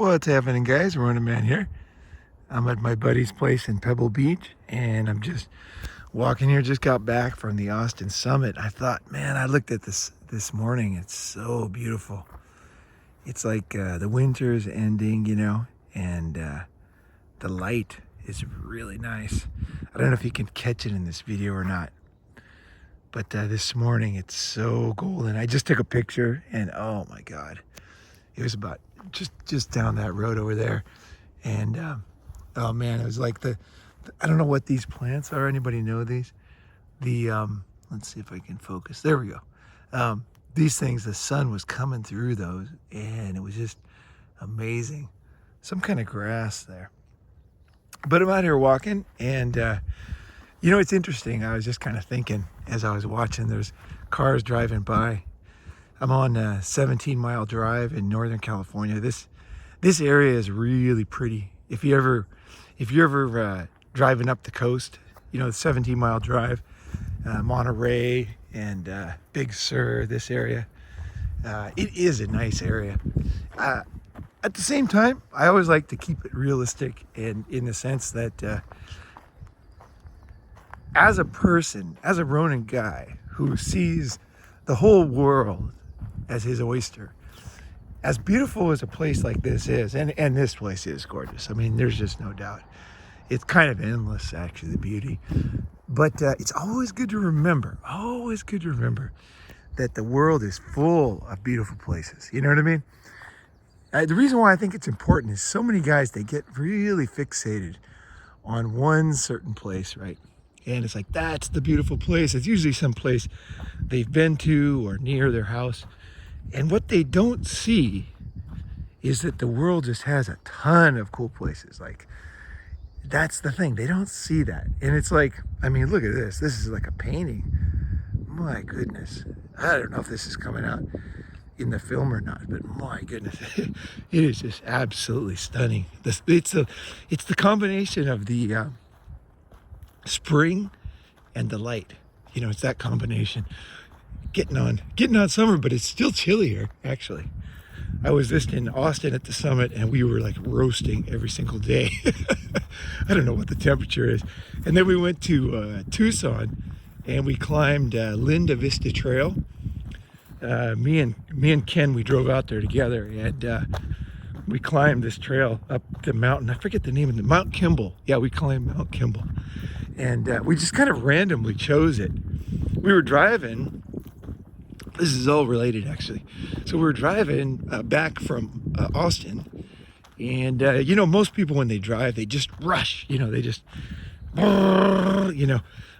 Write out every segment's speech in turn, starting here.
What's happening, guys? Ronin Man here. I'm at my buddy's place in Pebble Beach, and I'm just walking here. Just got back from the Austin Summit. I thought, man, I looked at this morning. It's so beautiful. It's like the winter is ending, and the light is really nice. I don't know if you can catch it in this video or not, but this morning it's so golden. I just took a picture, and oh my God, it was about just down that road over there, and oh man, it was like I don't know what these plants are. Anybody know these? Let's see if I can focus. There we go. These things, the sun was coming through those, and it was just amazing. Some kind of grass there. But I'm out here walking, and it's interesting. I was just kind of thinking as I was watching, there's cars driving by. I'm on a 17-mile drive in Northern California. This area is really pretty. If you're ever driving up the coast, the 17-mile drive, Monterey and Big Sur, this area, it is a nice area. At the same time, I always like to keep it realistic, and in the sense that as a person, as a Ronin guy who sees the whole world as his oyster, as beautiful as a place like this is, and this place is gorgeous. I mean, there's just no doubt. It's kind of endless, actually, the beauty. But it's always good to remember that the world is full of beautiful places. You know what I mean? The reason why I think it's important is so many guys, they get really fixated on one certain place, right? And it's like, that's the beautiful place. It's usually some place they've been to or near their house. And what they don't see is that the world just has a ton of cool places. Like, that's the thing. They don't see that. And it's like, I mean, look at this. This is like a painting. My goodness. I don't know if this is coming out in the film or not, but my goodness, it is just absolutely stunning. It's the combination of the spring and the light. It's that combination. Getting on summer, but it's still chillier, actually. I was just in Austin at the summit, and we were like roasting every single day. I don't know what the temperature is. And then we went to Tucson, and we climbed Linda Vista Trail. Me and Ken, we drove out there together, and we climbed this trail up the mountain. I forget the name of it. Mount Kimball. Yeah, we climbed Mount Kimball, and we just kind of randomly chose it. We were driving. This is all related, actually. So we're driving back from Austin, and most people when they drive, they just rush. They just, I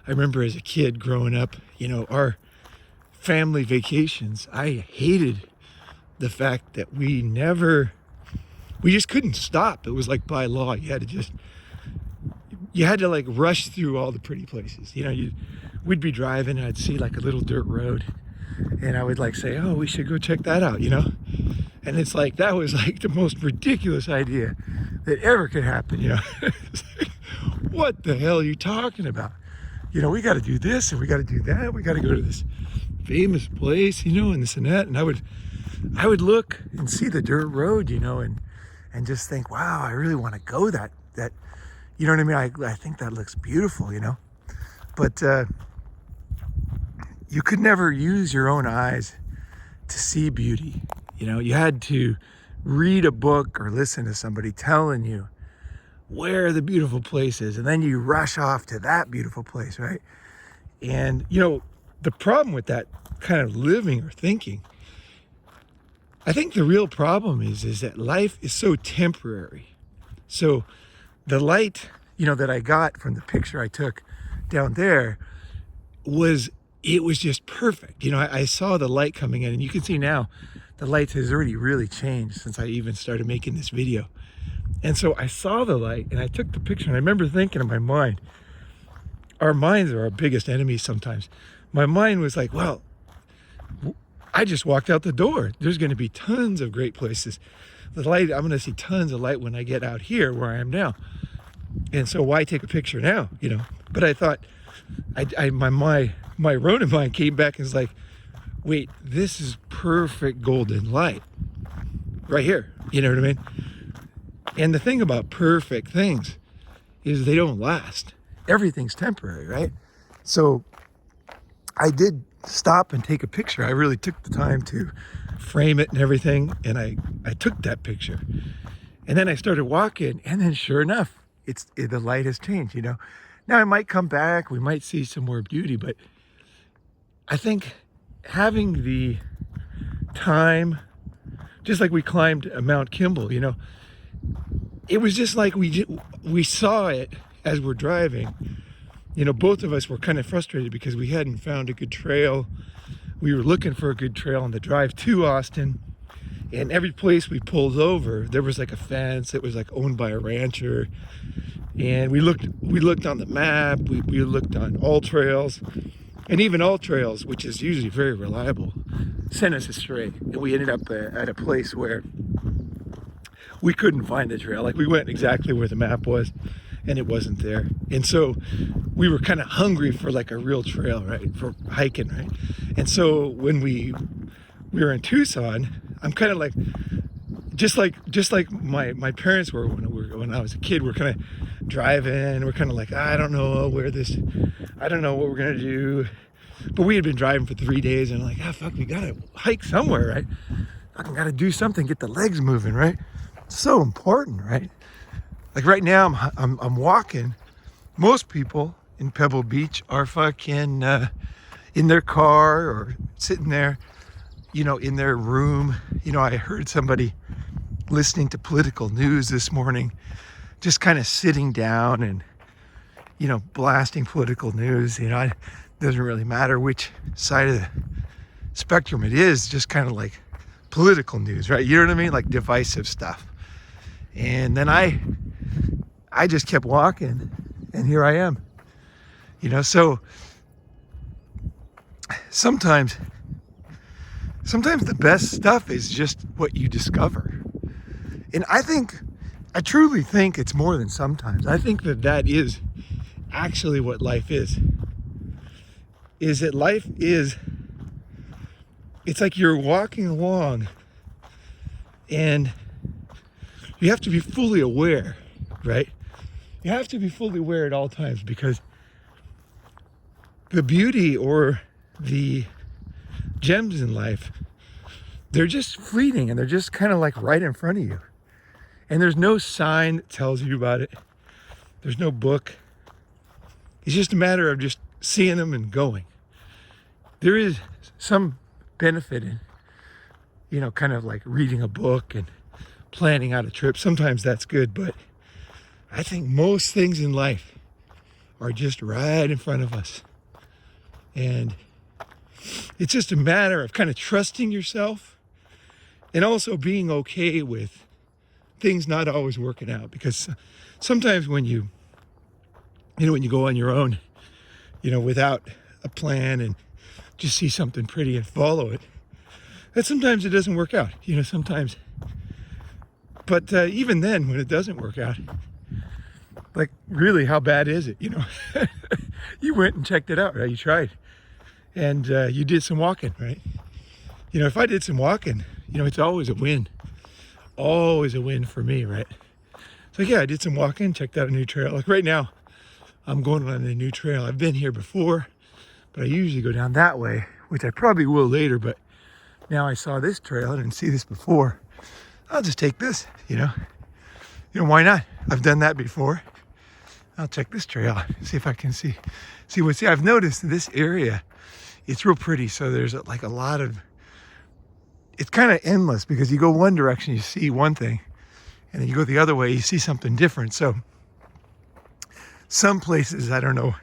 remember as a kid growing up, our family vacations, I hated the fact that we just couldn't stop. It was like by law, you had to like rush through all the pretty places. We'd be driving, and I'd see like a little dirt road, and I would like say, oh, we should go check that out, and it's like, that was like the most ridiculous idea that ever could happen. It's like, what the hell are you talking about? We got to do this, and we got to do that, we got to go to this famous place, and this and that. And I would look and see the dirt road, and just think, wow, I really want to go that, you know what I mean? I think that looks beautiful, but you could never use your own eyes to see beauty. You had to read a book or listen to somebody telling you where the beautiful place is, and then you rush off to that beautiful place, right? And the problem with that kind of living or thinking, I think the real problem is that life is so temporary. So the light, that I got from the picture I took down there was just perfect. I saw the light coming in, and you can see now the light has already really changed since I even started making this video. And so I saw the light, and I took the picture, and I remember thinking in my mind, our minds are our biggest enemies sometimes. My mind was like, well, I just walked out the door. There's going to be tons of great places. The light, I'm going to see tons of light when I get out here where I am now. And so why take a picture now, But I thought, my Ronin mind came back and was like, wait, this is perfect golden light right here. You know what I mean? And the thing about perfect things is they don't last. Everything's temporary, right? So I did stop and take a picture. I really took the time to frame it and everything, and I took that picture. And then I started walking, and then sure enough, the light has changed, you know. Now I might come back, we might see some more beauty, but I think having the time, just like we climbed Mount Kimball, you know, it was just like we saw it as we're driving. You know, both of us were kind of frustrated because we hadn't found a good trail. We were looking for a good trail on the drive to Austin, and every place we pulled over, there was like a fence. It was like owned by a rancher. And we looked on the map. We looked on All Trails, and even All Trails, which is usually very reliable, sent us astray. And we ended up at a place where we couldn't find the trail. Like, we went exactly where the map was, and it wasn't there. And so we were kind of hungry for like a real trail, right? For hiking, right? And so when we were in Tucson, I'm kind of like, just like my parents were when I was a kid. We're kind of driving. We're kind of like, I don't know what we're gonna do. But we had been driving for 3 days, and like, fuck, we gotta hike somewhere, right? Fucking gotta do something, get the legs moving, right? So important, right? Like right now, I'm walking. Most people in Pebble Beach are fucking in their car or sitting there, you know, in their room. You know, I heard somebody listening to political news this morning, just kind of sitting down and, you know, blasting political news. You know, it doesn't really matter which side of the spectrum it is, just kind of like political news, right? You know what I mean? Like divisive stuff. And then I just kept walking, and here I am. You know, so sometimes the best stuff is just what you discover. And I truly think it's more than sometimes. I think that is actually what life is. Is that life is, it's like you're walking along, and you have to be fully aware, right? You have to be fully aware at all times, because the beauty or the gems in life, they're just fleeting, and they're just kind of like right in front of you. And there's no sign that tells you about it. There's no book. It's just a matter of just seeing them and going. There is some benefit in, you know, kind of like reading a book and planning out a trip. Sometimes that's good, but I think most things in life are just right in front of us. And it's just a matter of kind of trusting yourself, and also being okay with things not always working out. Because sometimes when you go on your own, you know, without a plan, and just see something pretty and follow it, that sometimes it doesn't work out, you know, sometimes. But even then, when it doesn't work out, like, really, how bad is it, you know? You went and checked it out, right? You tried. And you did some walking, right? You know, if I did some walking, you know, it's always a win. Always a win for me, right? So yeah, I did some walking, checked out a new trail. Like right now, I'm going on a new trail. I've been here before, but I usually go down that way, which I probably will later. But now I saw this trail. I didn't see this before. I'll just take this, you know. You know, why not? I've done that before. I'll check this trail, see if I can see what's here. I've noticed this area, it's real pretty. So there's like a lot of, it's kind of endless, because you go one direction, you see one thing, and then you go the other way, you see something different. So some places, I don't know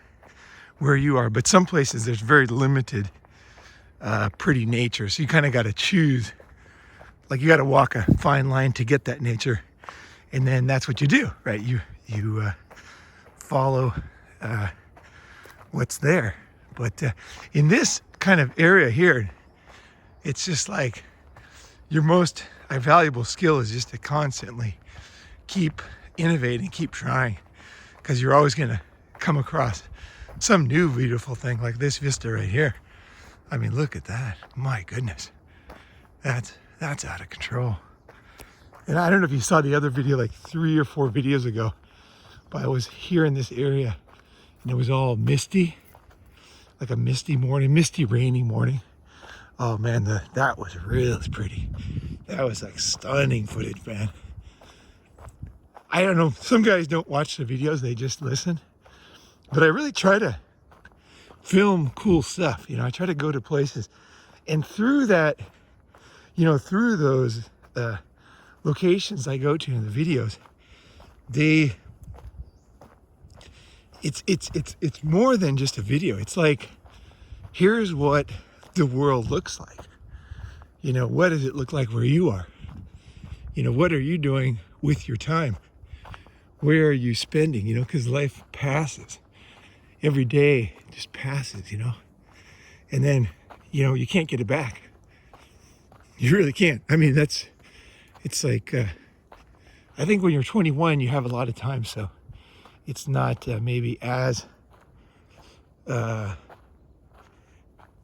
where you are, but some places there's very limited pretty nature. So you kind of got to choose, like you got to walk a fine line to get that nature. And then that's what you do, right? You follow what's there. But in this kind of area here, it's just like your most valuable skill is just to constantly keep innovating, keep trying, because you're always going to come across some new beautiful thing, like this vista right here. I mean, look at that. My goodness. That's out of control. And I don't know if you saw the other video like 3 or 4 videos ago, but I was here in this area and it was all misty, like a misty morning, misty rainy morning. Oh man, that was really pretty. That was like stunning footage, man. I don't know, some guys don't watch the videos, they just listen. But I really try to film cool stuff. You know, I try to go to places. And through that, you know, through those locations I go to in the videos, it's more than just a video. It's like, here's what the world looks like. You know, what does it look like where you are? You know, what are you doing with your time? Where are you spending? You know, because life passes. Every day just passes, you know. And then, you know, you can't get it back. You really can't. I mean, it's like, I think when you're 21, you have a lot of time, so it's not maybe as, it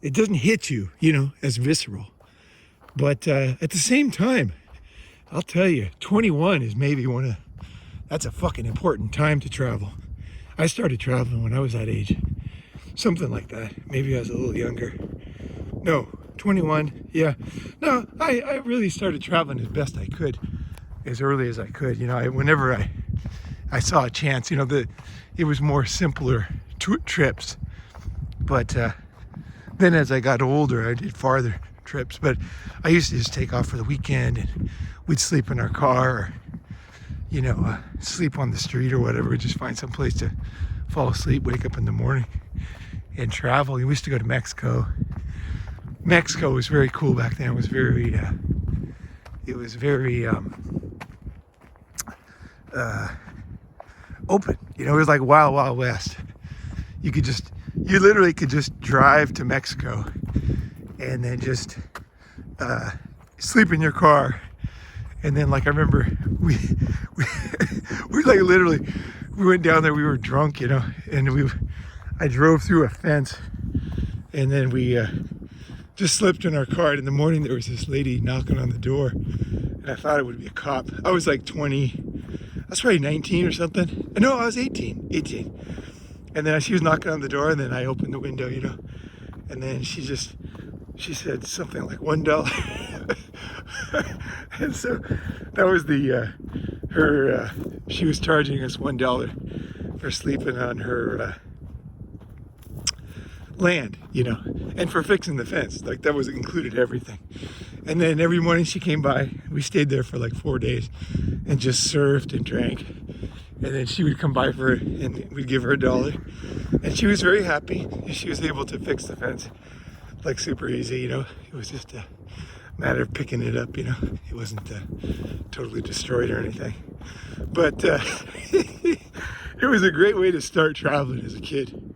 doesn't hit you, you know, as visceral. But at the same time, I'll tell you, 21 is maybe that's a fucking important time to travel. I started traveling when I was that age. Something like that. Maybe I was a little younger. No, 21, yeah. No, I really started traveling as best I could, as early as I could. You know, whenever I saw a chance, you know, it was more simpler trips. But then as I got older, I did farther trips. But I used to just take off for the weekend and we'd sleep in our car or, you know, sleep on the street or whatever. We'd just find some place to fall asleep, wake up in the morning and travel. We used to go to Mexico. Mexico was very cool back then. It was very open. You know, it was like Wild Wild West. You literally could just drive to Mexico and then just sleep in your car. And then, like, I remember we like literally, we went down there, we were drunk, you know, and I drove through a fence and then we just slept in our car. And in the morning there was this lady knocking on the door and I thought it would be a cop. I was like 20, I was probably 19 or something. No, I was 18. And then she was knocking on the door and then I opened the window, you know, and then she said something like $1. And so that was she was charging us $1 for sleeping on her land, you know, and for fixing the fence. Like, that was included everything. And then every morning she came by, we stayed there for like 4 days and just surfed and drank. And then she would come by and we'd give her $1. And she was very happy. She was able to fix the fence like super easy, you know. It was just a matter of picking it up, you know. It wasn't totally destroyed or anything. But it was a great way to start traveling as a kid.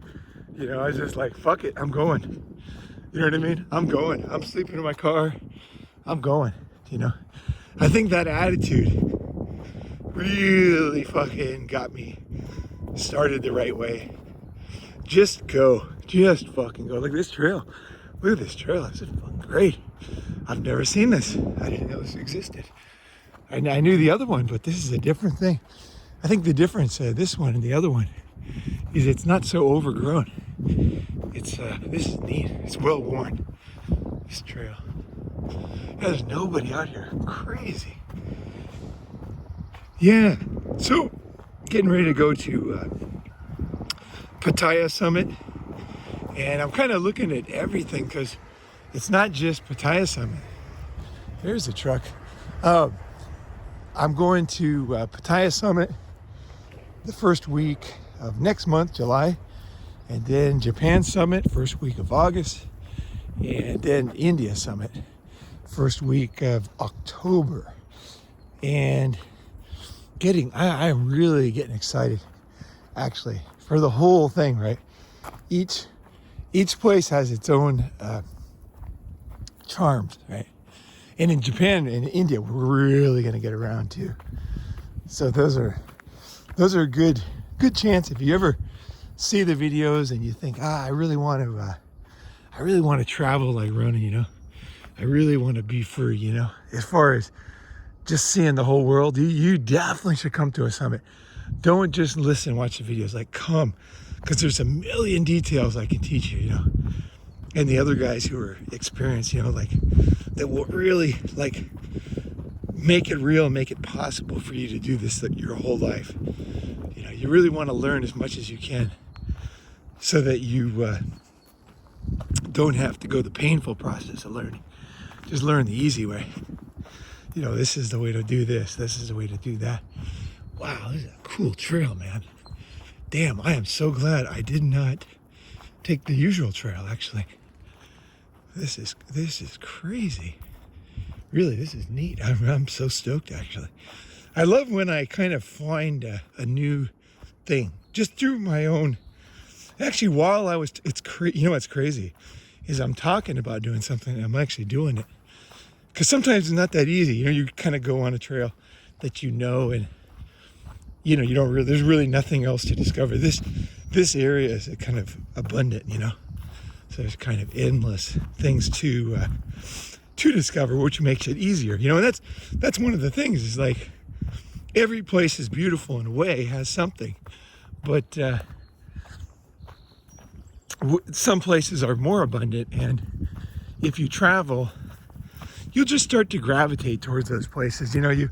You know, I was just like, fuck it, I'm going. You know what I mean? I'm going. I'm sleeping in my car. I'm going, you know. I think that attitude really fucking got me started the right way. Just go. Just fucking go. Look at this trail. Look at this trail. This is fucking great. I've never seen this. I didn't know this existed. I knew the other one, but this is a different thing. I think the difference, this one and the other one, is it's not so overgrown. This is neat. It's well worn. This trail. There's nobody out here. Crazy. Yeah. So, getting ready to go to Pattaya Summit, and I'm kind of looking at everything because it's not just Pattaya Summit. There's a truck. I'm going to Pattaya Summit the first week of next month, July, and then Japan Summit first week of August, and then India Summit first week of October. And I'm really getting excited, actually, for the whole thing, right? Each place has its own charms, right? And in Japan and India, we're really going to get around too. So those are good chance. If you ever see the videos and you think, I really want to travel like Ronin, you know, I really want to be free, you know, as far as just seeing the whole world, you definitely should come to a summit. Don't just listen, watch the videos, like come, because there's a million details I can teach you, you know, and the other guys who are experienced, you know, like that will really like make it real, make it possible for you to do this your whole life. You know, you really want to learn as much as you can so that you don't have to go the painful process of learning. Just learn the easy way. You know, this is the way to do this. This is the way to do that. Wow, this is a cool trail, man. Damn, I am so glad I did not take the usual trail, actually. This is crazy. Really, this is neat. I'm so stoked, actually. I love when I kind of find a new thing just through my own. Actually, while I was, you know what's crazy is I'm talking about doing something and I'm actually doing it. Because sometimes it's not that easy. You know, you kind of go on a trail that you know, and you know, you don't really, there's really nothing else to discover. This area is kind of abundant, you know. So there's kind of endless things to discover, which makes it easier. You know, and that's one of the things is like every place is beautiful in a way, has something, but some places are more abundant, and if you travel, you'll just start to gravitate towards those places. You know,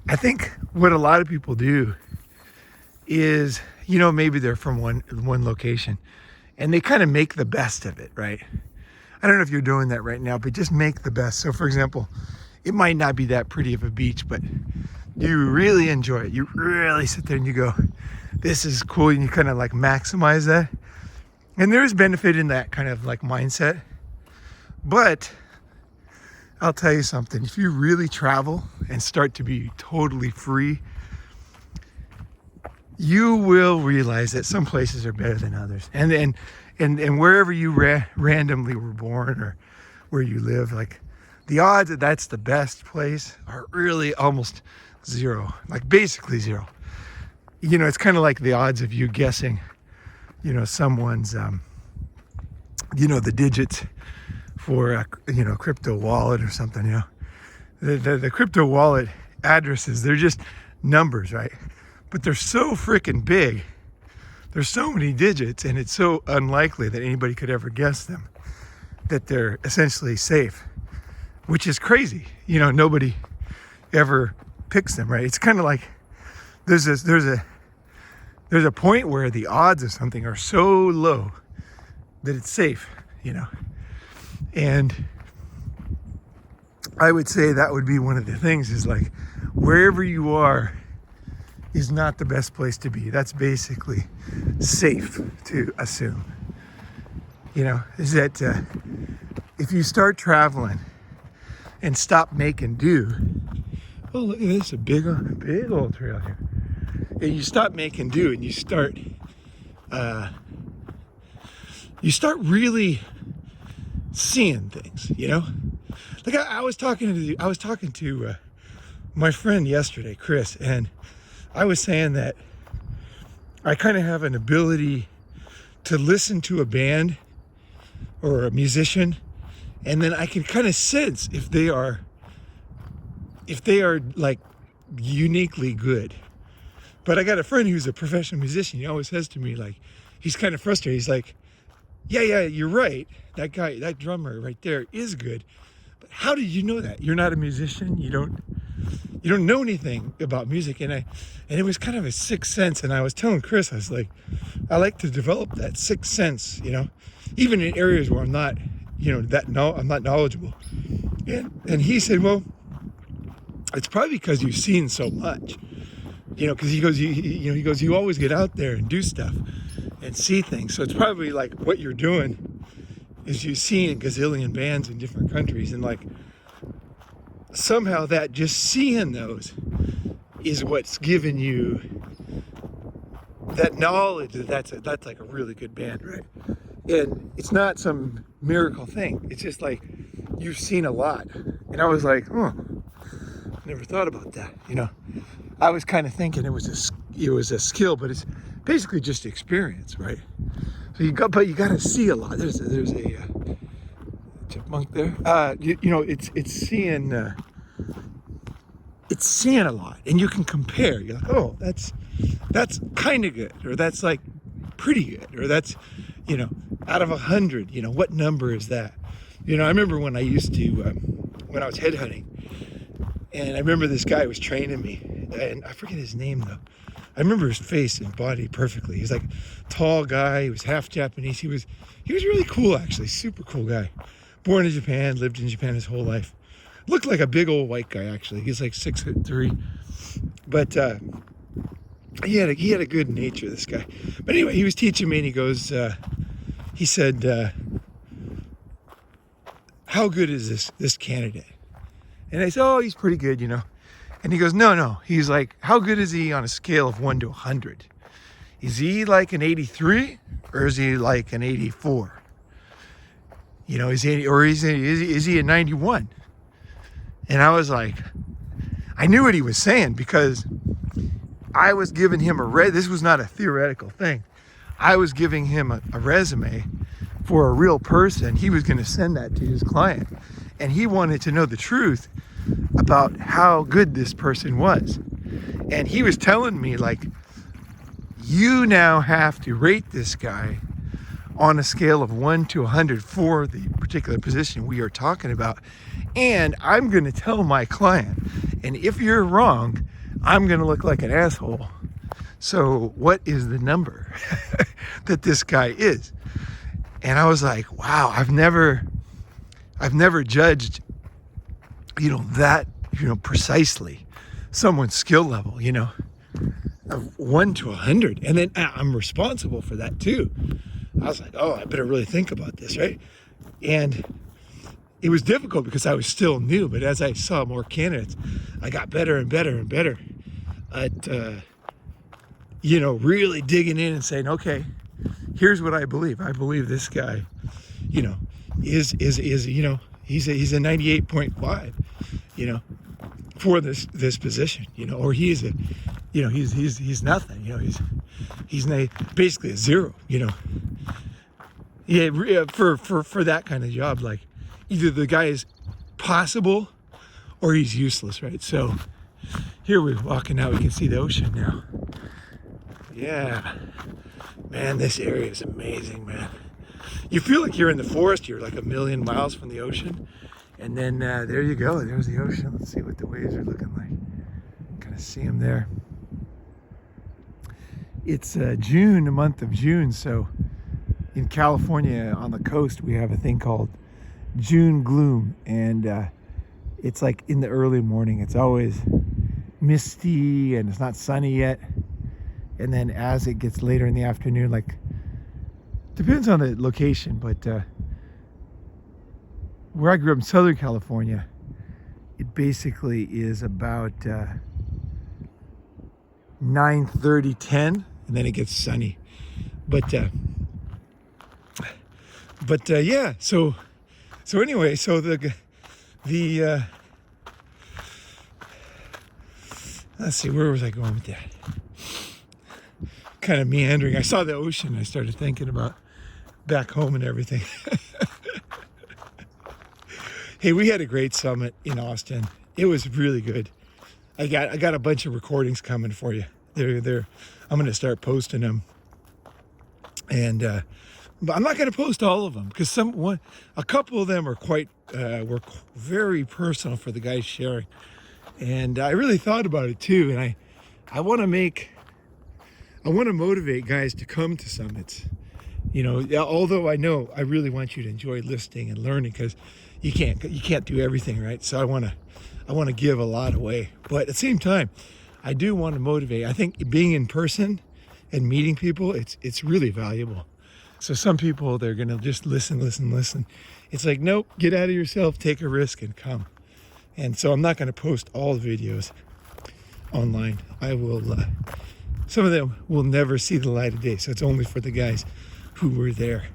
I think what a lot of people do is, you know, maybe they're from one location and they kind of make the best of it, right? I don't know if you're doing that right now, but just make the best. So for example, it might not be that pretty of a beach, but you really enjoy it. You really sit there and you go, this is cool. And you kind of like maximize that. And there is benefit in that kind of like mindset. But I'll tell you something, if you really travel and start to be totally free, you will realize that some places are better than others. And wherever you randomly were born or where you live, like the odds that that's the best place are really almost zero, like basically zero. You know, it's kind of like the odds of you guessing, you know, someone's, you know, the digits for a, you know, crypto wallet or something, you know, the crypto wallet addresses, they're just numbers, right? But they're so freaking big. There's so many digits, and it's so unlikely that anybody could ever guess them, that they're essentially safe, which is crazy. You know, nobody ever picks them, right? It's kind of like there's a point where the odds of something are so low that it's safe, you know. And I would say that would be one of the things is like wherever you are is not the best place to be. That's basically safe to assume. You know, is that if you start traveling and stop making do, oh look at this, a big old trail here. And you stop making do and you start really seeing things, you know? Like I was talking to my friend yesterday, Chris, and I was saying that I kind of have an ability to listen to a band or a musician, and then I can kind of sense if they are like uniquely good. But I got a friend who's a professional musician. He always says to me, like, he's kind of frustrated. He's like, yeah, you're right. That guy, that drummer right there is good. But how did you know that? You're not a musician. You don't know anything about music. And it was kind of a sixth sense. And I was telling Chris, I was like, I like to develop that sixth sense, you know, even in areas where I'm not, you know, I'm not knowledgeable. And he said, well, it's probably because you've seen so much, you know, because he goes, you always get out there and do stuff and see things. So it's probably like what you're doing is you've seen a gazillion bands in different countries, and like somehow that just seeing those is what's given you that knowledge that that's like a really good band, right? And it's not some miracle thing. It's just like you've seen a lot. And I was like, never thought about that, you know. I was kind of thinking it was a skill, but it's basically just experience, right? So you got to see a lot. There's a chipmunk there. You know, it's seeing it's seeing a lot, and you can compare. You're like, oh, that's kind of good, or that's like pretty good, or that's, out of 100, what number is that? I remember when I used to, when I was headhunting, and I remember this guy was training me, and I forget his name though. I remember his face and body perfectly. He's like a tall guy. He was half Japanese. He was really cool, actually. Super cool guy. Born in Japan, lived in Japan his whole life. Looked like a big old white guy, actually. He's like 6'3", but he had a good nature, this guy. But anyway, he was teaching me, and he goes, he said, how good is this candidate? And I said, oh, he's pretty good, And he goes, no. He's like, how good is he on a scale of 1 to 100? Is he like an 83 or is he like an 84? Is he a 91? And I was like, I knew what he was saying because I was giving him this was not a theoretical thing. I was giving him a resume for a real person. He was going to send that to his client, and he wanted to know the truth about how good this person was. And he was telling me, like, you now have to rate this guy on a scale of 1 to 100 for the particular position we are talking about. And I'm going to tell my client, and if you're wrong, I'm going to look like an asshole. So what is the number that this guy is? And I was like, wow, I've never judged, that, precisely someone's skill level, of 1 to 100. And then I'm responsible for that too. I was like, oh, I better really think about this, right? And it was difficult because I was still new, but as I saw more candidates, I got better and better and better at, really digging in and saying, okay, here's what I believe. I believe this guy, is he's a 98.5, for this position, or he's a, he's nothing, he's basically a 0, Yeah, for that kind of job, like either the guy is possible or he's useless, right? So here we're walking out, we can see the ocean now. Yeah, man, this area is amazing, man. You feel like you're in the forest, you're like a million miles from the ocean. And then there you go, there's the ocean. Let's see what the waves are looking like. Kind of see them there. It's June, the month of June, so in California on the coast we have a thing called June gloom, and it's like in the early morning. It's always misty and it's not sunny yet, and then as it gets later in the afternoon, like depends on the location, but where I grew up in Southern California, it basically is about 9:30, 10, and then it gets sunny. But yeah, so anyway, so the let's see, where was I going with that? Kind of meandering. I saw the ocean. I started thinking about back home and everything. Hey, we had a great summit in Austin. It was really good. I got a bunch of recordings coming for you. They're I'm going to start posting them. And but I'm not going to post all of them because a couple of them are were very personal for the guys sharing. And I really thought about it too, and I want to motivate guys to come to summits. Although I know I really want you to enjoy listening and learning, because you can't do everything, right? So I want to give a lot away, but at the same time, I do want to motivate. I think being in person and meeting people, it's really valuable. So some people, they're gonna just listen. It's like, nope, get out of yourself, take a risk, and come. And so I'm not going to post all the videos online. I will. Some of them will never see the light of day, so it's only for the guys who were there.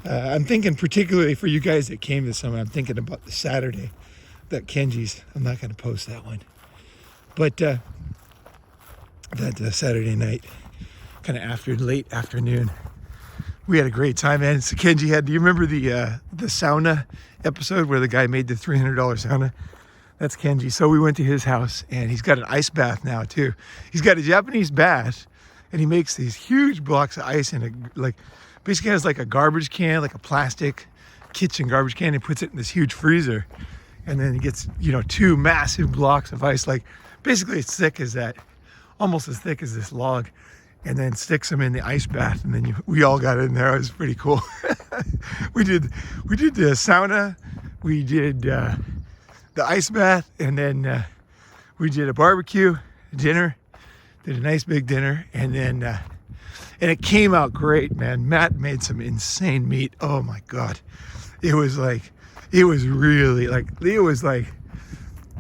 I'm thinking particularly for you guys that came this summer, I'm thinking about the Saturday, that Kenji's. I'm not going to post that one. But that Saturday night, kind of late afternoon, we had a great time, man. So Kenji do you remember the sauna episode where the guy made the $300 sauna? That's Kenji. So we went to his house, and he's got an ice bath now too. He's got a Japanese bath, and he makes these huge blocks of ice in basically has like a garbage can, like a plastic kitchen garbage can, and puts it in this huge freezer. And then he gets, 2 massive blocks of ice, like basically as thick as that, almost as thick as this log, and then sticks them in the ice bath. And then we all got in there. It was pretty cool. we did the sauna, we did the ice bath, and then we did a barbecue dinner, did a nice big dinner, and then and it came out great, man. Matt made some insane meat. Oh my God. It was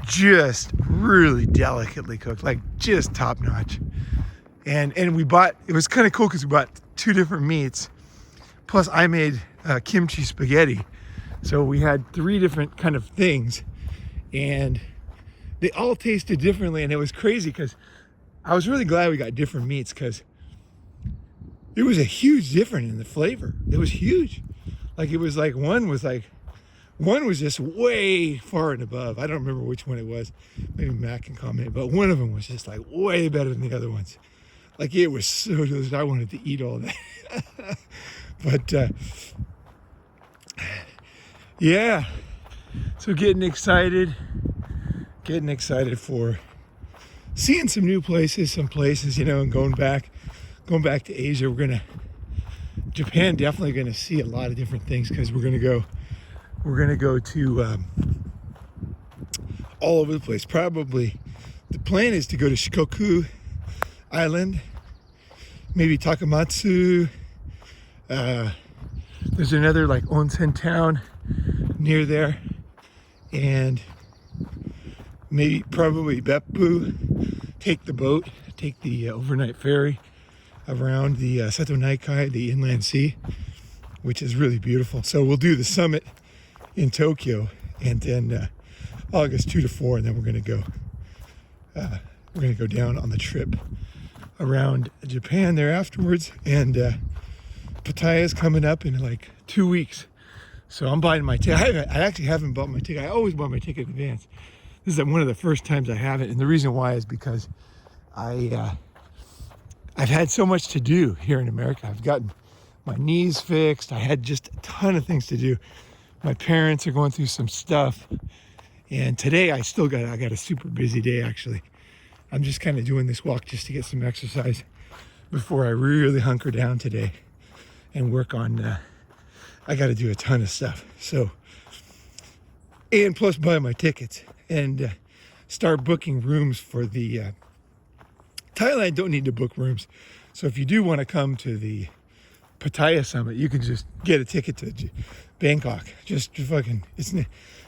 just really delicately cooked, like just top notch. And it was kind of cool because we bought 2 different meats, plus I made kimchi spaghetti. So we had 3 different kind of things, and they all tasted differently. And it was crazy because I was really glad we got different meats, because it was a huge difference in the flavor. It was huge. Like, it was like one was just way far and above. I don't remember which one it was. Maybe Matt can comment, but one of them was just like way better than the other ones. Like, it was so delicious. I wanted to eat all that. But yeah, so getting excited for seeing some new places, and going back to Asia. Japan, definitely gonna see a lot of different things, because we're gonna go to all over the place. Probably the plan is to go to Shikoku Island, maybe Takamatsu. There's another like onsen town near there, and probably Beppu. Take the boat, take the overnight ferry around the Seto Naikai, the inland sea, which is really beautiful. So we'll do the summit in Tokyo, and then August 2 to 4, and then we're gonna go down on the trip around Japan there afterwards. And Pattaya's coming up in like 2 weeks, so I'm buying my ticket. I actually haven't bought my ticket. I always buy my ticket in advance. This is one of the first times I haven't, and the reason why is because I've had so much to do here in America. I've gotten my knees fixed. I had just a ton of things to do. My parents are going through some stuff, and today I got a super busy day actually. I'm just kind of doing this walk just to get some exercise before I really hunker down today and work on. I got to do a ton of stuff. So, and plus buy my tickets and start booking rooms for the Thailand. Don't need to book rooms. So if you do want to come to the Pattaya Summit, you can just get a ticket to Bangkok. Just fucking, it's the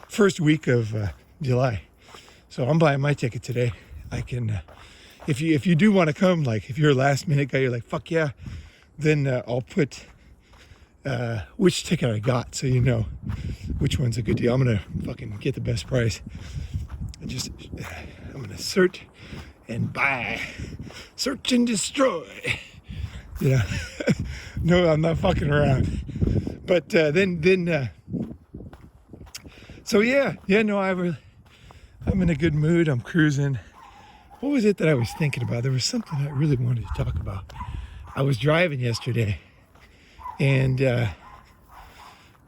first week of July. So I'm buying my ticket today. I can, if you do want to come, like if you're a last minute guy, you're like, fuck yeah, then I'll put which ticket I got, so you know which one's a good deal. I'm gonna fucking get the best price. I'm gonna search and buy, search and destroy. Yeah, no, I'm not fucking around. But so no, I'm in a good mood. I'm cruising. What was it that I was thinking about? There was something I really wanted to talk about. I was driving yesterday, and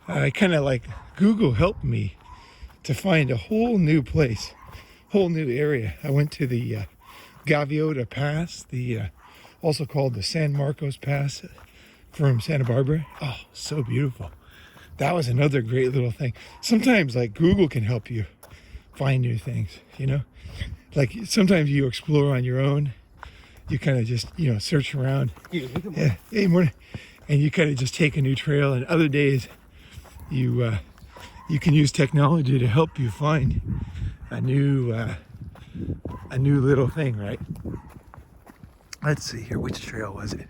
I kind of like Google helped me to find a whole new place, whole new area. I went to the Gaviota Pass, also called the San Marcos Pass from Santa Barbara. Oh, so beautiful. That was another great little thing. Sometimes like Google can help you find new things, you know? Like sometimes you explore on your own. You kind of just, search around. Yeah, hey, morning. And you kind of just take a new trail. And other days you can use technology to help you find a new little thing, right? Let's see here. Which trail was it?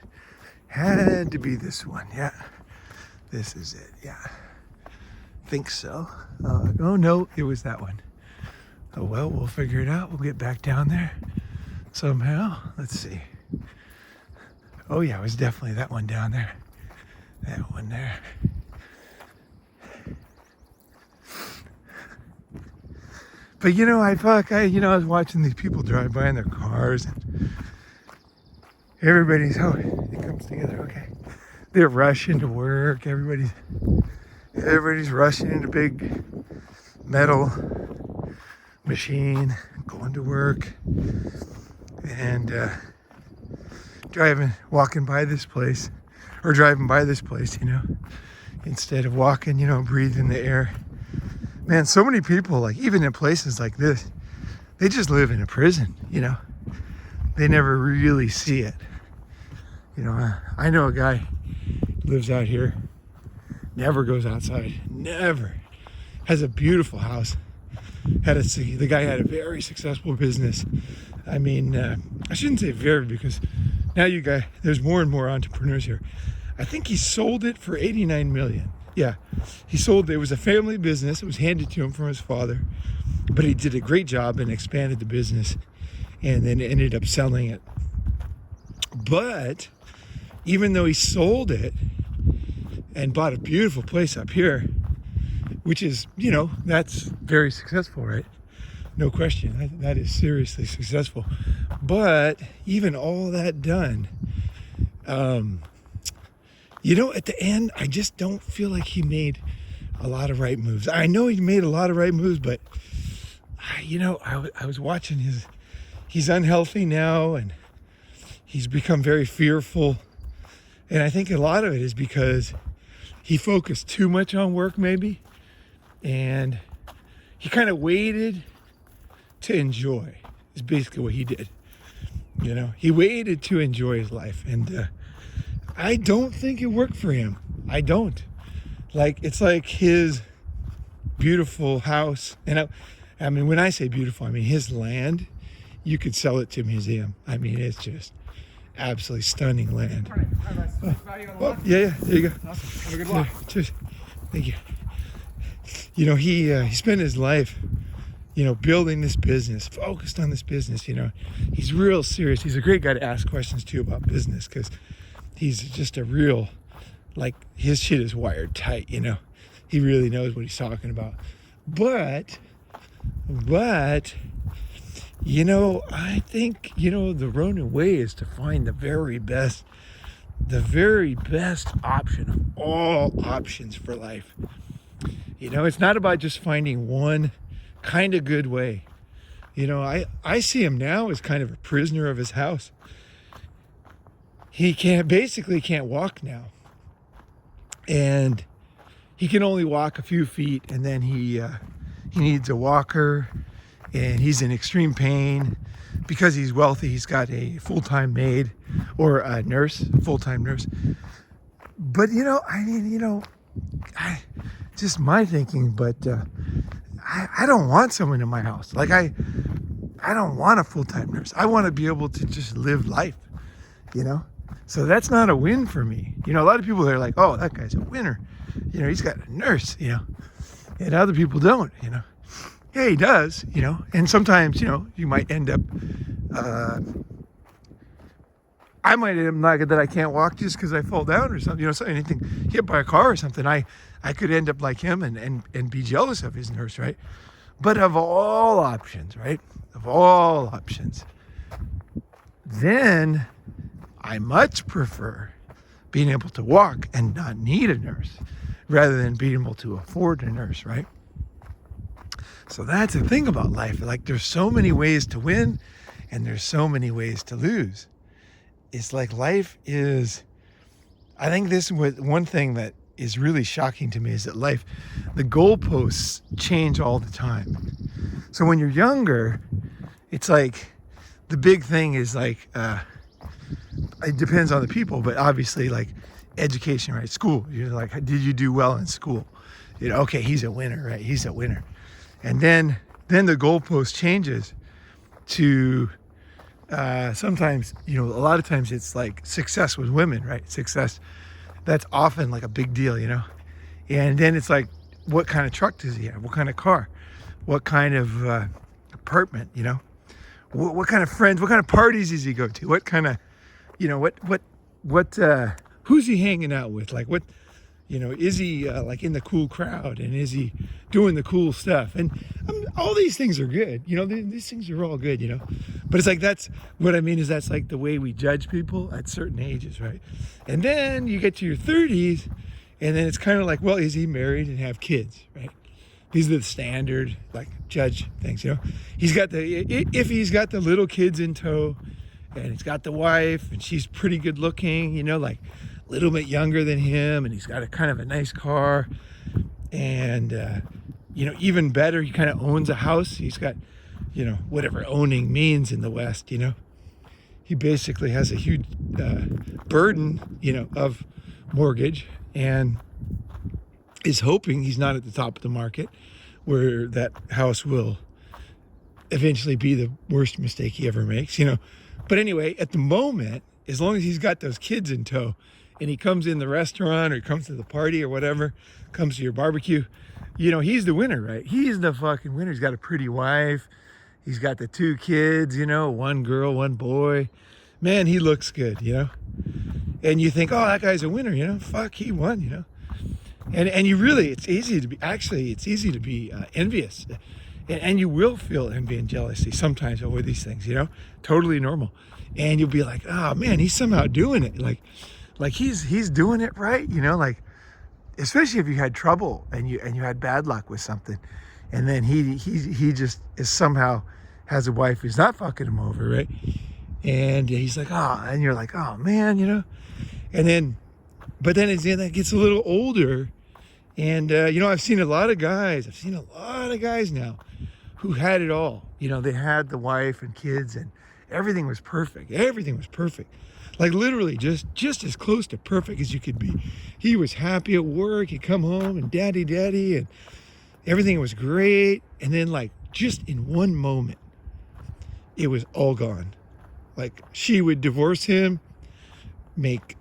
Had to be this one. Yeah, this is it. Yeah, think so. Oh no, it was that one. Oh well, we'll figure it out. We'll get back down there somehow. Let's see. Oh yeah, it was definitely that one down there. That one there. But I was watching these people drive by in their cars, and everybody's, it comes together, okay. They're rushing to work. Everybody's rushing in a big metal machine, going to work, and walking by this place, or driving by this place, instead of walking, breathing the air. Man, so many people, like even in places like this, they just live in a prison, They never really see it. I know a guy lives out here, never goes outside, never. Has a beautiful house. The guy had a very successful business. I mean, I shouldn't say very, because now there's more and more entrepreneurs here. I think he sold it for 89 million. Yeah, it was a family business. It was handed to him from his father, but he did a great job and expanded the business, and then ended up selling it. But even though he sold it and bought a beautiful place up here, which is, that's very successful, right? No question, that is seriously successful. But even all that done, at the end, I just don't feel like he made a lot of right moves. I know he made a lot of right moves, but I was watching he's unhealthy now, and he's become very fearful. And I think a lot of it is because he focused too much on work, maybe, and he kind of waited to enjoy, is basically what he did. He waited to enjoy his life, and I don't think it worked for him. I don't. It's like his beautiful house, and I mean, when I say beautiful, I mean his land, you could sell it to a museum. I mean, it's just absolutely stunning land. Yeah, there you go. Awesome. Have a good walk. Cheers. Thank you. He spent his life, building this business, focused on this business. He's real serious. He's a great guy to ask questions to about business, because he's just a real, his shit is wired tight. He really knows what he's talking about. But I think, the Ronin way is to find the very best option of all options for life. It's not about just finding one kind of good way. I see him now as kind of a prisoner of his house. He basically can't walk now. And he can only walk a few feet, and then he needs a walker, and he's in extreme pain. Because he's wealthy, he's got a full-time maid, or a full-time nurse. But just my thinking, but I don't want someone in my house. I don't want a full-time nurse. I want to be able to just live life, So that's not a win for me. A lot of people are like, oh, that guy's a winner. He's got a nurse, and other people don't, Yeah, he does, and sometimes, you might end up, I might end up like that I can't walk just because I fall down or something, anything, hit by a car or something. I could end up like him and be jealous of his nurse, right? But of all options, right? Of all options, then I much prefer being able to walk and not need a nurse rather than being able to afford a nurse, right? So that's the thing about life. There's so many ways to win and there's so many ways to lose. It's like life is, I think this is one thing that is really shocking to me, is that the goalposts change all the time. So when you're younger, it's like the big thing is it depends on the people, but obviously education, right? School, you're like, did you do well in school? Okay, he's a winner, right? He's a winner. And then the goalpost changes to sometimes, a lot of times it's like success with women, right? Success, that's often like a big deal, And then it's like, what kind of truck does he have? What kind of car? What kind of apartment, What kind of friends? What kind of parties does he go to? What kind of, who's he hanging out with? Is he like in the cool crowd, and is he doing the cool stuff? And all these things are good. These things are all good. But it's like, that's what I mean, is that's like the way we judge people at certain ages, right? And then you get to your 30s, and then it's kind of like, well, is he married and have kids, right? These are the standard like judge things. He's got if he's got the little kids in tow, and he's got the wife, and she's pretty good looking, like a little bit younger than him, and he's got a kind of a nice car, and even better, he kind of owns a house. He's got whatever owning means in the West. He basically has a huge burden of mortgage, and is hoping he's not at the top of the market where that house will eventually be the worst mistake he ever makes. But anyway, at the moment, as long as he's got those kids in tow, and he comes in the restaurant, or he comes to the party, or whatever, comes to your barbecue, he's the winner, right? He's the fucking winner. He's got a pretty wife. He's got the 2 kids, one girl, 1 boy. Man, he looks good, And you think, oh, that guy's a winner, fuck, he won, And you really, it's easy to be envious. And you will feel envy and jealousy sometimes over these things, totally normal. And you'll be like, oh man, he's somehow doing it. Like he's doing it right, like, especially if you had trouble and you had bad luck with something. And then he just is somehow has a wife who's not fucking him over, right? And he's like, oh, and you're like, oh man, And then, but then as it gets a little older, and I've seen a lot of guys now who had it all. They had the wife and kids, and everything was perfect. Like literally just as close to perfect as you could be. He was happy at work. He'd come home and daddy, and everything was great. And then like just in one moment, it was all gone. Like she would divorce him, make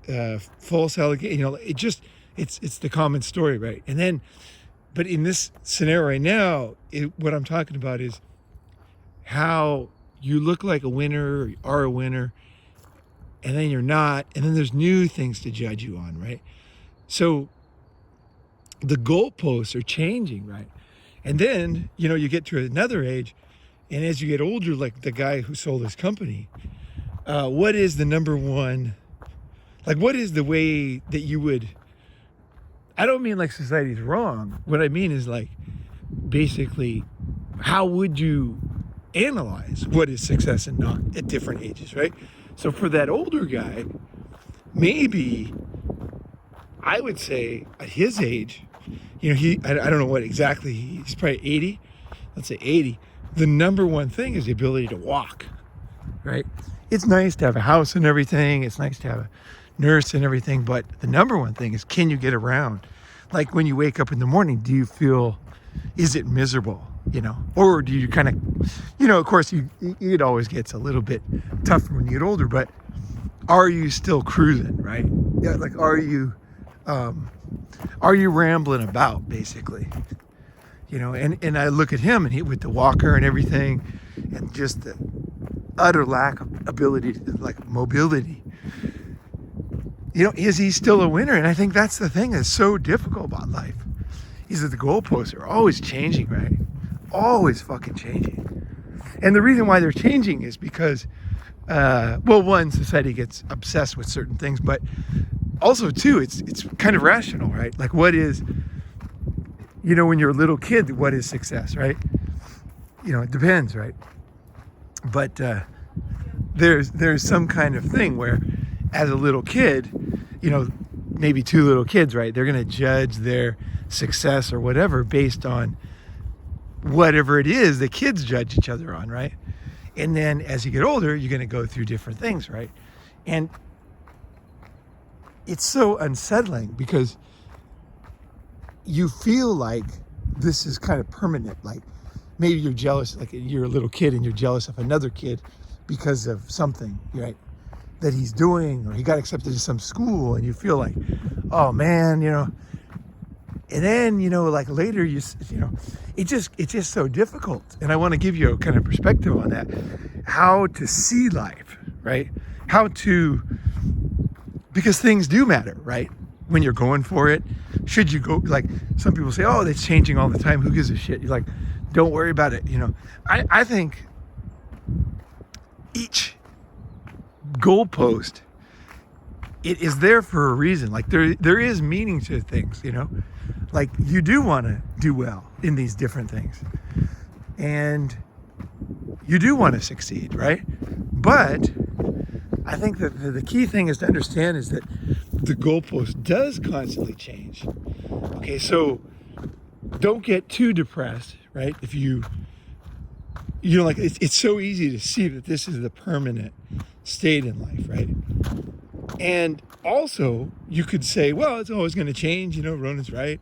false allegations. It's the common story, right? And then, but in this scenario right now, what I'm talking about is how you look like a winner, or you are a winner, and then you're not, and then there's new things to judge you on, right? So the goalposts are changing, right? And then, you get to another age, and as you get older, like the guy who sold his company, what is the number one, like what is the way that you would, I don't mean like society's wrong. What I mean is like, basically, how would you analyze what is success and not at different ages, right? So for that older guy, maybe I would say at his age, I don't know what exactly, he's probably 80, let's say 80. The number one thing is the ability to walk, right? It's nice to have a house and everything. It's nice to have a nurse and everything, but the number one thing is, can you get around? Like when you wake up in the morning, do you feel, is it miserable, or do you kind of, of course it always gets a little bit tougher when you get older, but are you still cruising, right? Yeah, like are you rambling about, basically, and I look at him, and he with the walker and everything, and just the utter lack of ability, like mobility. Is he still a winner? And I think that's the thing that's so difficult about life, is that the goalposts are always changing, right? Always fucking changing. And the reason why they're changing is because, one, society gets obsessed with certain things, but also, too, it's kind of rational, right? Like what is, when you're a little kid, what is success, right? It depends, right? But there's some kind of thing where, as a little kid, maybe 2 little kids, right? They're going to judge their success or whatever based on whatever it is the kids judge each other on, right? And then as you get older, you're going to go through different things, right? And it's so unsettling because you feel like this is kind of permanent. Like maybe you're jealous, like you're a little kid and you're jealous of another kid because of something, right, that he's doing, or he got accepted to some school, and you feel like, oh man, and then, like later, it's just so difficult. And I want to give you a kind of perspective on that, how to see life, right? Because things do matter, right? when you're going for it? Should you go, like some people say, oh, it's changing all the time, who gives a shit? You're like, don't worry about it. I think each goalpost, it is there for a reason. Like there is meaning to things, like you do want to do well in these different things, and you do want to succeed, right? But I think that the key thing is to understand is that the goalpost does constantly change. Okay, so don't get too depressed, right? If like it's so easy to see that this is the permanent state in life, right? And also you could say, well, it's always going to change, Ronan's right.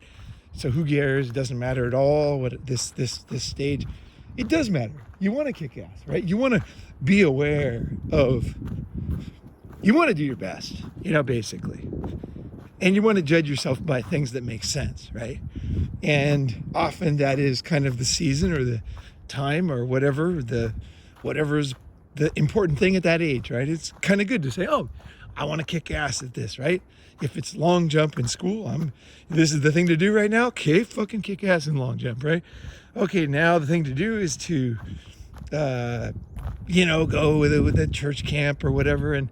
So who cares? It doesn't matter at all what this stage. It does matter. You want to kick ass, right? You want to be aware of, you want to do your best, basically. And you want to judge yourself by things that make sense, right? And often that is kind of the season or the time or whatever's the important thing at that age, right? It's kind of good to say, oh, I want to kick ass at this, right? If it's long jump in school, this is the thing to do right now. Okay, fucking kick ass in long jump, right? Okay, now the thing to do is to, go with a church camp or whatever, and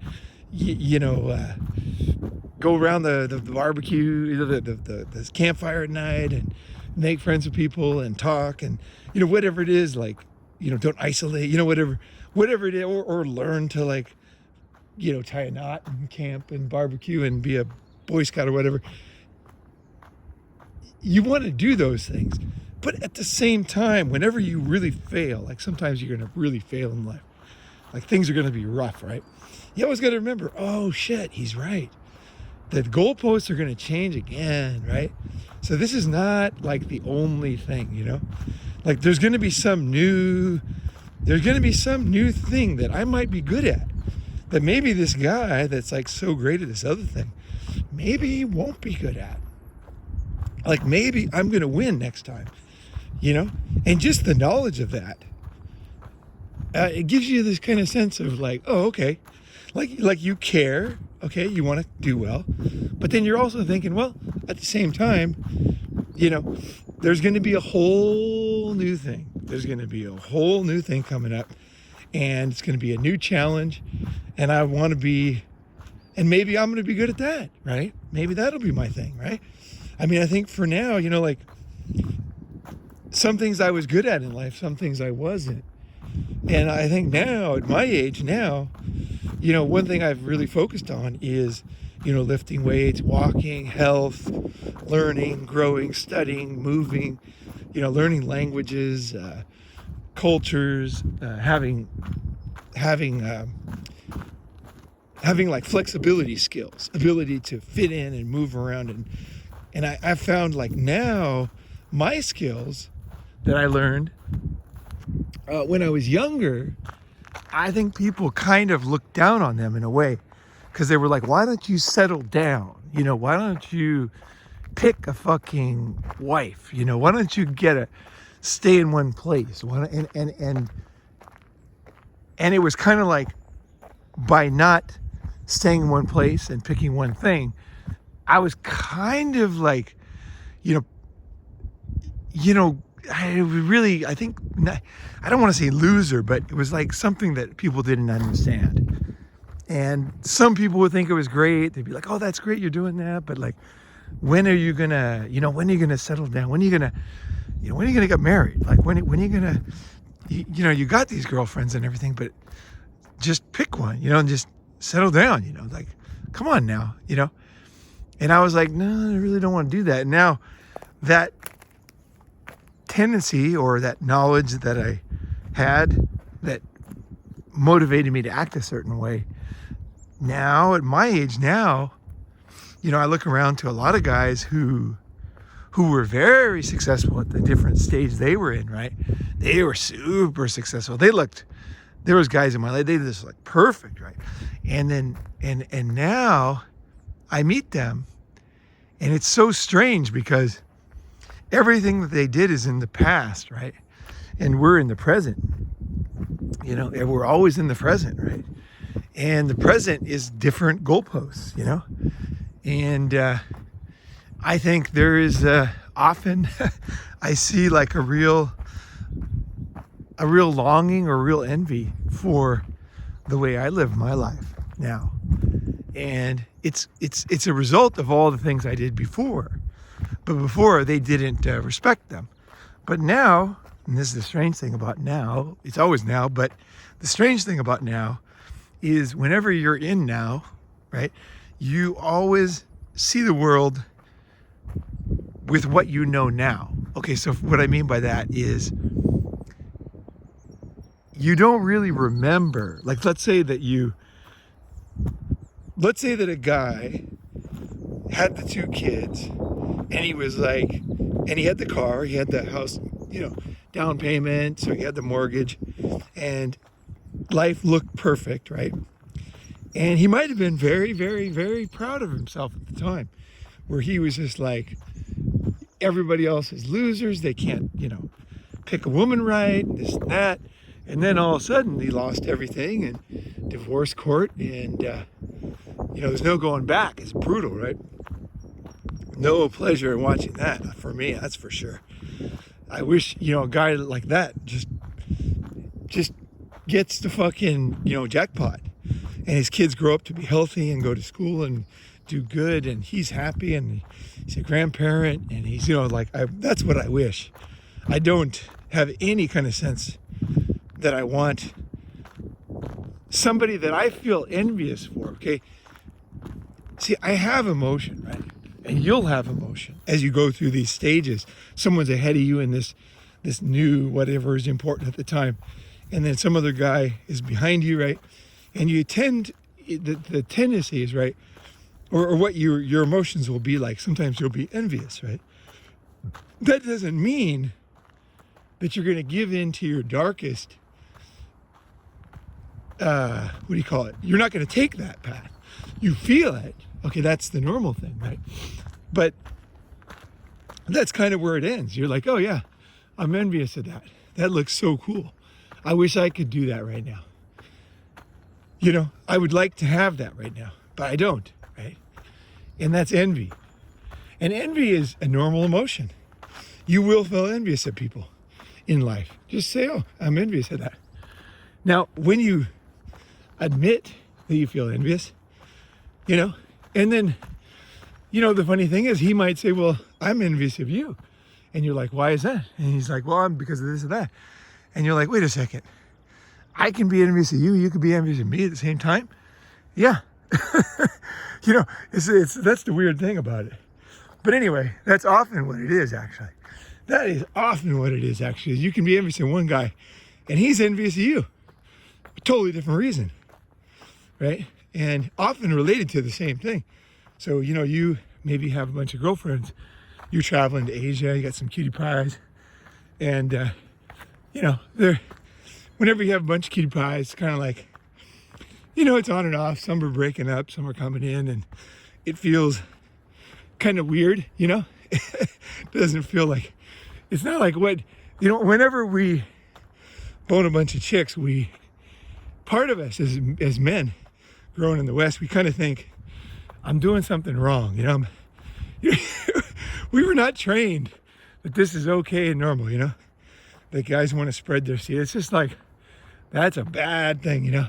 go around the barbecue, the campfire at night, and make friends with people and talk, and whatever it is, like don't isolate, whatever it is, or learn to like tie a knot and camp and barbecue and be a Boy Scout or whatever. You want to do those things, but at the same time, whenever you really fail, like sometimes you're going to really fail in life, like things are going to be rough, right? You always got to remember, oh shit, he's right. The goalposts are going to change again, right? So this is not like the only thing, like there's going to be some new thing that I might be good at, that maybe this guy that's like so great at this other thing, maybe he won't be good at. Like maybe I'm going to win next time, and just the knowledge of that, it gives you this kind of sense of like, oh, okay, like you care, okay, you want to do well, but then you're also thinking, well, at the same time, there's going to be a whole new thing. There's going to be a whole new thing coming up, and it's going to be a new challenge, and I want to be, and maybe I'm going to be good at that, right? Maybe that'll be my thing, right? I mean, I think for now, like some things I was good at in life, some things I wasn't. And I think now, at my age now, one thing I've really focused on is, lifting weights, walking, health, learning, growing, studying, moving, learning languages, cultures, having like flexibility skills, ability to fit in and move around. And I found like now my skills that I learned when I was younger, I think people kind of looked down on them in a way, because they were like, why don't you settle down? Why don't you pick a fucking wife? Why don't you stay in one place? And it was kind of like, by not staying in one place and picking one thing, I was kind of like, I think, I don't want to say loser, but it was like something that people didn't understand. And some people would think it was great. They'd be like, oh, that's great, you're doing that. But like, when are you gonna, when are you gonna settle down? When are you gonna get married? Like, when are you gonna, you got these girlfriends and everything, but just pick one, and just settle down, like, come on now, And I was like, no, I really don't want to do that. And now that tendency or that knowledge that I had that motivated me to act a certain way, now at my age now, I look around to a lot of guys who were very successful at the different stage they were in, right? They were super successful. There was guys in my life, they just like perfect, right? And now I meet them, and it's so strange because everything that they did is in the past, right? And we're in the present, and we're always in the present, right? And the present is different goalposts, and I think there is often I see like a real longing or real envy for the way I live my life now. And it's a result of all the things I did before. But before, they didn't respect them. But now, and this is the strange thing about now, it's always now, but the strange thing about now is whenever you're in now, right, you always see the world with what you know now. Okay, so what I mean by that is you don't really remember, like let's say that a guy had the 2 kids and he was like, and he had the car, he had the house, down payment, so he had the mortgage, and life looked perfect, right? And he might have been very, very, very proud of himself at the time, where he was just like, everybody else is losers, they can't, pick a woman right, and this and that. And then all of a sudden he lost everything and divorce court, and there's no going back. It's brutal, right? No pleasure in watching that for me, that's for sure. I wish, a guy like that just gets the fucking, jackpot, and his kids grow up to be healthy and go to school and do good, and he's happy, and he's a grandparent, and he's, that's what I wish. I don't have any kind of sense that I want somebody that I feel envious for, okay? See, I have emotion, right? And you'll have emotion as you go through these stages. Someone's ahead of you in this new whatever is important at the time, and then some other guy is behind you, right? And you tend, the tendency is, right, or what your emotions will be like. Sometimes you'll be envious, right? That doesn't mean that you're going to give in to your darkest, You're not going to take that path. You feel it. Okay, that's the normal thing, right? But that's kind of where it ends. You're like, oh yeah, I'm envious of that. That looks so cool. I wish I could do that right now. I would like to have that right now, but I don't, right? And that's envy. And envy is a normal emotion. You will feel envious of people in life. Just say, oh, I'm envious of that. Now, when you admit that you feel envious, and then, the funny thing is he might say, well, I'm envious of you. And you're like, why is that? And he's like, well, I'm because of this and that. And you're like, wait a second. I can be envious of you. You could be envious of me at the same time. Yeah. That's the weird thing about it. But anyway, that's often what it is, actually. That is often what it is, actually. You can be envious of one guy and he's envious of you. A totally different reason, right? And often related to the same thing. So, you maybe have a bunch of girlfriends. You're traveling to Asia, you got some cutie pies. And, whenever you have a bunch of cutie pies, it's kind of like, it's on and off. Some are breaking up, some are coming in, and it feels kind of weird, It doesn't feel like, it's not like whenever we bone a bunch of chicks, part of us as men growing in the West, we kind of think, I'm doing something wrong, we were not trained that this is okay and normal, that guys want to spread their seed. It's just like, that's a bad thing,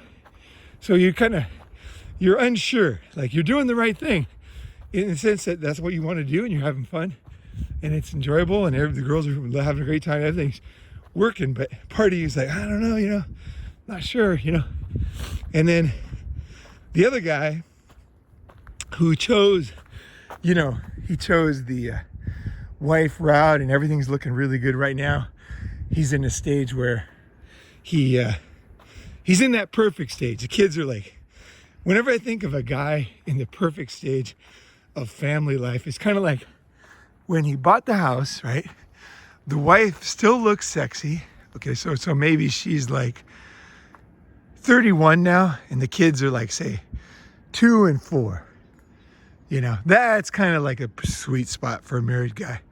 So you're unsure, like you're doing the right thing in the sense that that's what you want to do and you're having fun and it's enjoyable and the girls are having a great time, everything's working, but part of you is like, I don't know, not sure, And then the other guy who chose, he chose the wife route and everything's looking really good right now. He's in a stage where he's in that perfect stage. The kids are like, whenever I think of a guy in the perfect stage of family life, it's kind of like when he bought the house, right? The wife still looks sexy. Okay, so maybe she's like 31 now, and the kids are like, say, 2 and 4. That's kind of like a sweet spot for a married guy,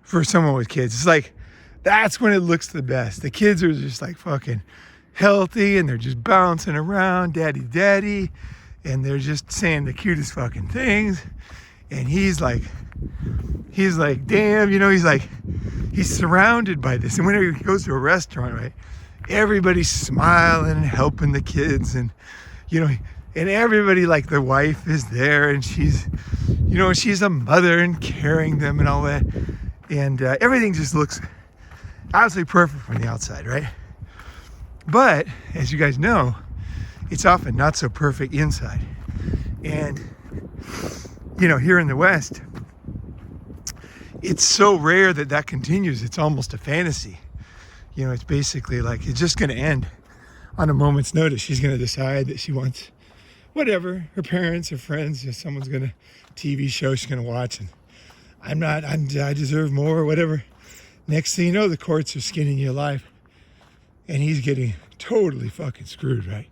for someone with kids. It's like, that's when it looks the best. The kids are just like fucking healthy and they're just bouncing around, daddy, and they're just saying the cutest fucking things. And he's like he's like, damn, he's like, he's surrounded by this. And whenever he goes to a restaurant, right, everybody's smiling and helping the kids, and and everybody, like the wife is there, and she's she's a mother and carrying them and all that, and everything just looks absolutely perfect from the outside, right? But as you guys know, it's often not so perfect inside. And here in the West, it's so rare that continues. It's almost a fantasy. It's basically like it's just going to end on a moment's notice. She's going to decide that she wants whatever, her parents, her friends, someone's going to TV show she's going to watch, and I deserve more or whatever. Next thing you know, the courts are skinning you alive, and he's getting totally fucking screwed, right?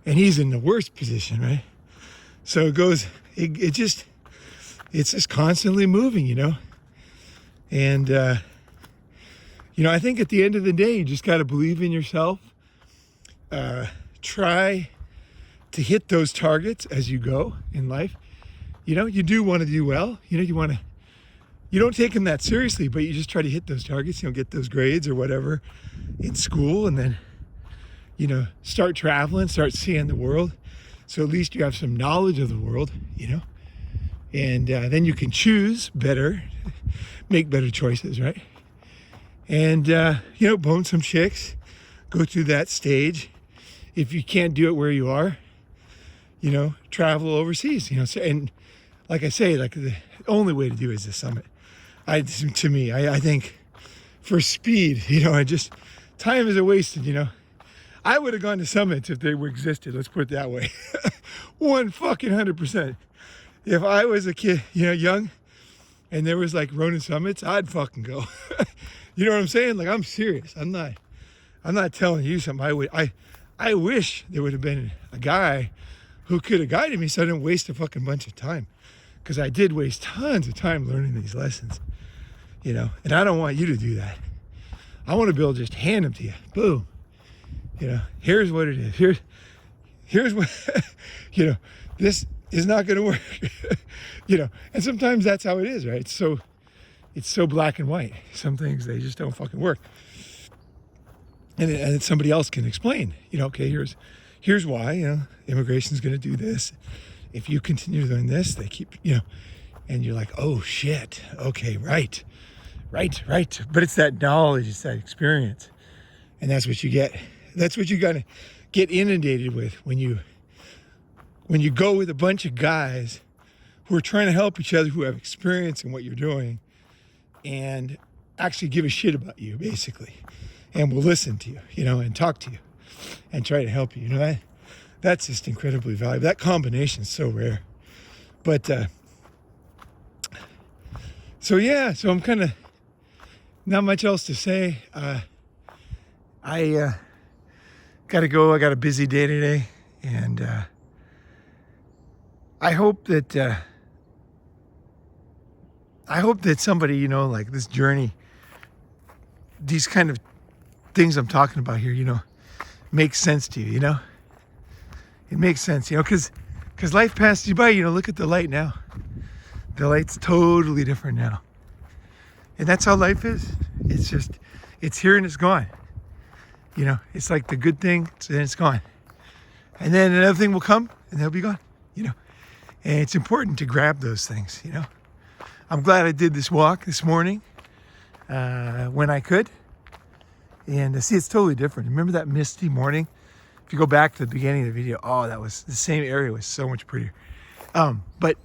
And he's in the worst position, right? So it goes, it's just constantly moving, And, I think at the end of the day, you just got to believe in yourself. Try to hit those targets as you go in life. You do want to do well. You don't take them that seriously, but you just try to hit those targets, get those grades or whatever in school, and then, start traveling, start seeing the world. So at least you have some knowledge of the world, and then you can choose better, make better choices, right? And, bone some chicks, go through that stage. If you can't do it where you are, travel overseas, and like I say, like the only way to do it is the summit. I think for speed, time is a wasted, I would have gone to summits if they were existed. Let's put it that way. 100%. If I was a kid, young, and there was like Ronin Summits, I'd fucking go. You know what I'm saying? Like, I'm serious. I'm not telling you something. I wish there would have been a guy who could have guided me so I didn't waste a fucking bunch of time. Because I did waste tons of time learning these lessons, and I don't want you to do that. I want to be able to just hand them to you. Boom. Here's what it is. Here's what, this is not going to work, and sometimes that's how it is, right? It's so black and white. Some things, they just don't fucking work. And somebody else can explain, okay, here's why, immigration's going to do this. If you continue doing this, they keep, and you're like, oh shit, okay, right. But it's that knowledge, it's that experience. And that's what you get. That's what you got to get inundated with when you go with a bunch of guys who are trying to help each other, who have experience in what you're doing, and actually give a shit about you, basically, and will listen to you, and talk to you, and try to help you. That's just incredibly valuable. That combination is so rare. But so I'm kind of not much else to say. I gotta go. I got a busy day today, and I hope that somebody, like this journey, these kind of things I'm talking about here, makes sense to you. It makes sense, because life passes you by. Look at the light now. The light's totally different now, and that's how life is. It's here and it's gone. It's like the good thing, and it's gone. And then another thing will come, and they'll be gone, And it's important to grab those things, I'm glad I did this walk this morning when I could. And see, it's totally different. Remember that misty morning? If you go back to the beginning of the video, that was, the same area was so much prettier. But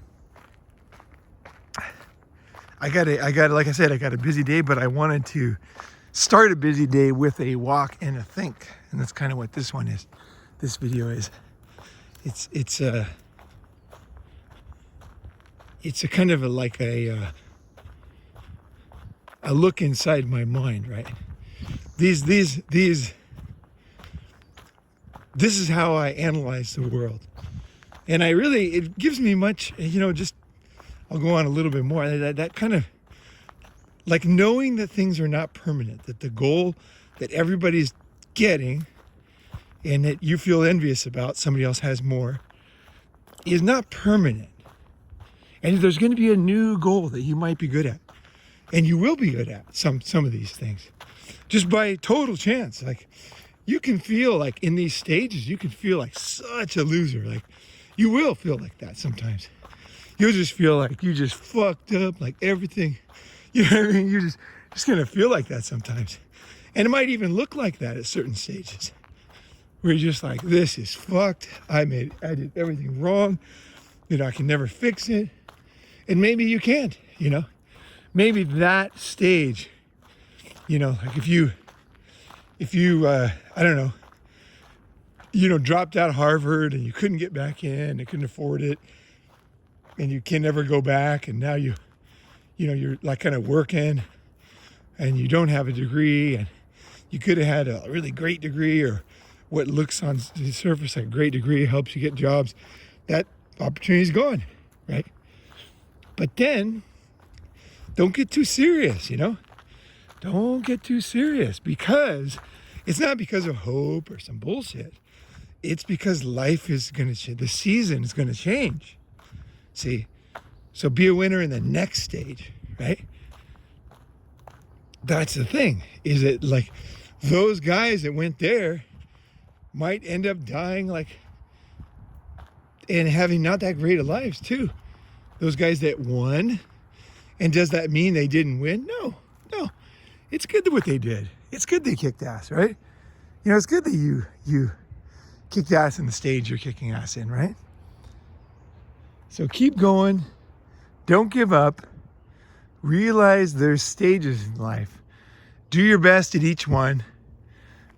I got, like I said, I got a busy day, but I wanted to start a busy day with a walk and a think. And that's kind of what this one is. This video is. It's a kind of like a look inside my mind, right? This is how I analyze the world. And it gives me much, I'll go on a little bit more. That kind of, like knowing that things are not permanent, that the goal that everybody's getting and that you feel envious about, somebody else has more, is not permanent. And there's going to be a new goal that you might be good at. And you will be good at some of these things. Just by total chance. Like, you can feel like in these stages, you can feel like such a loser. Like, you will feel like that sometimes. You'll just feel like you just fucked up, like everything. You know what I mean? You're just going to feel like that sometimes. And it might even look like that at certain stages. Where you're just like, this is fucked. I did everything wrong. You know, I can never fix it. And maybe you can't, you know. Maybe that stage, you know, like if you I don't know, you know, dropped out of Harvard and you couldn't get back in, you couldn't afford it, and you can never go back, and now you know, you're like kind of working and you don't have a degree, and you could have had a really great degree, or what looks on the surface like a great degree helps you get jobs. That opportunity's gone, right? But then don't get too serious, you know? Don't get too serious, because it's not because of hope or some bullshit. It's because life is going to change. The season is going to change. See? So be a winner in the next stage, right? That's the thing, is that like those guys that went there might end up dying like and having not that great of lives too. Those guys that won. And does that mean they didn't win? No. It's good what they did. It's good they kicked ass, right? You know, it's good that you kicked ass in the stage you're kicking ass in, right? So keep going. Don't give up. Realize there's stages in life. Do your best at each one.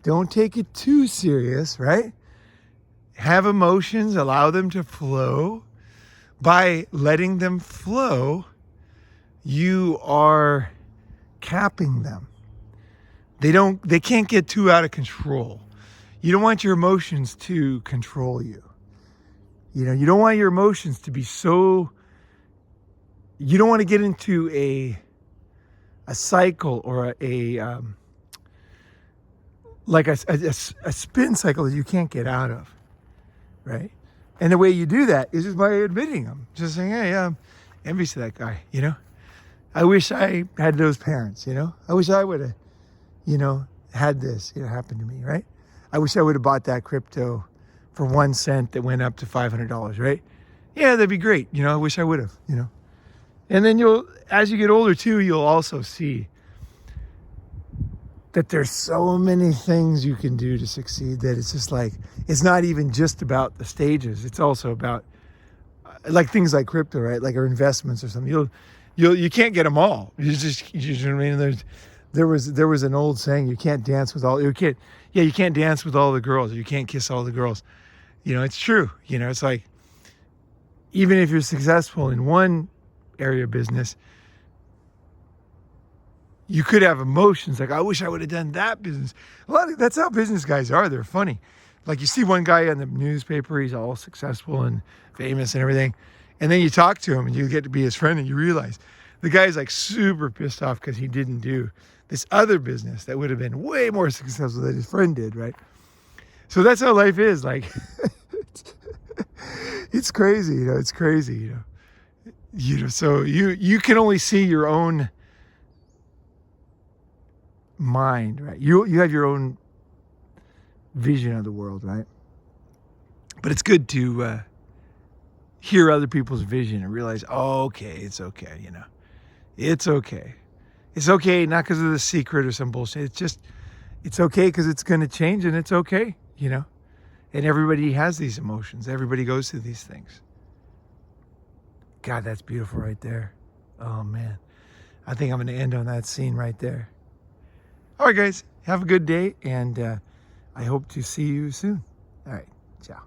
Don't take it too serious, right? Have emotions, allow them to flow. By letting them flow, you are capping them. They can't get too out of control. You don't want your emotions to control you. You know, you don't want your emotions to be so, you don't want to get into a cycle or a spin cycle that you can't get out of, right? And the way you do that is just by admitting them. Just saying, hey, I'm envious of that guy, you know? I wish I had those parents, you know? I wish I would have, you know, had this, you know, happen to me, right? I wish I would have bought that crypto for 1 cent that went up to $500, right? Yeah, that'd be great. You know, I wish I would have, you know? And then as you get older too, you'll also see that there's so many things you can do to succeed that it's just like, it's not even just about the stages. It's also about like things like crypto, right? Like our investments or something. You can't get them all. You know what I mean? There was an old saying, you can't dance with all the girls, or you can't kiss all the girls. You know, it's true. You know, it's like, even if you're successful in one area of business, you could have emotions like, I wish I would have done that business. That's how business guys are. They're funny. Like, you see one guy on the newspaper, he's all successful and famous and everything. And then you talk to him and you get to be his friend and you realize the guy's like super pissed off because he didn't do this other business that would have been way more successful than his friend did, right? So that's how life is. Like, it's crazy, you know, it's crazy, you know. So you can only see your own mind, right? You have your own vision of the world, right? But it's good to hear other people's vision and realize, oh, okay, it's okay, you know. It's okay. It's okay, not because of the secret or some bullshit. It's okay because it's going to change, and it's okay, you know. And everybody has these emotions. Everybody goes through these things. God, that's beautiful right there. Oh, man. I think I'm going to end on that scene right there. All right, guys. Have a good day, and I hope to see you soon. All right. Ciao.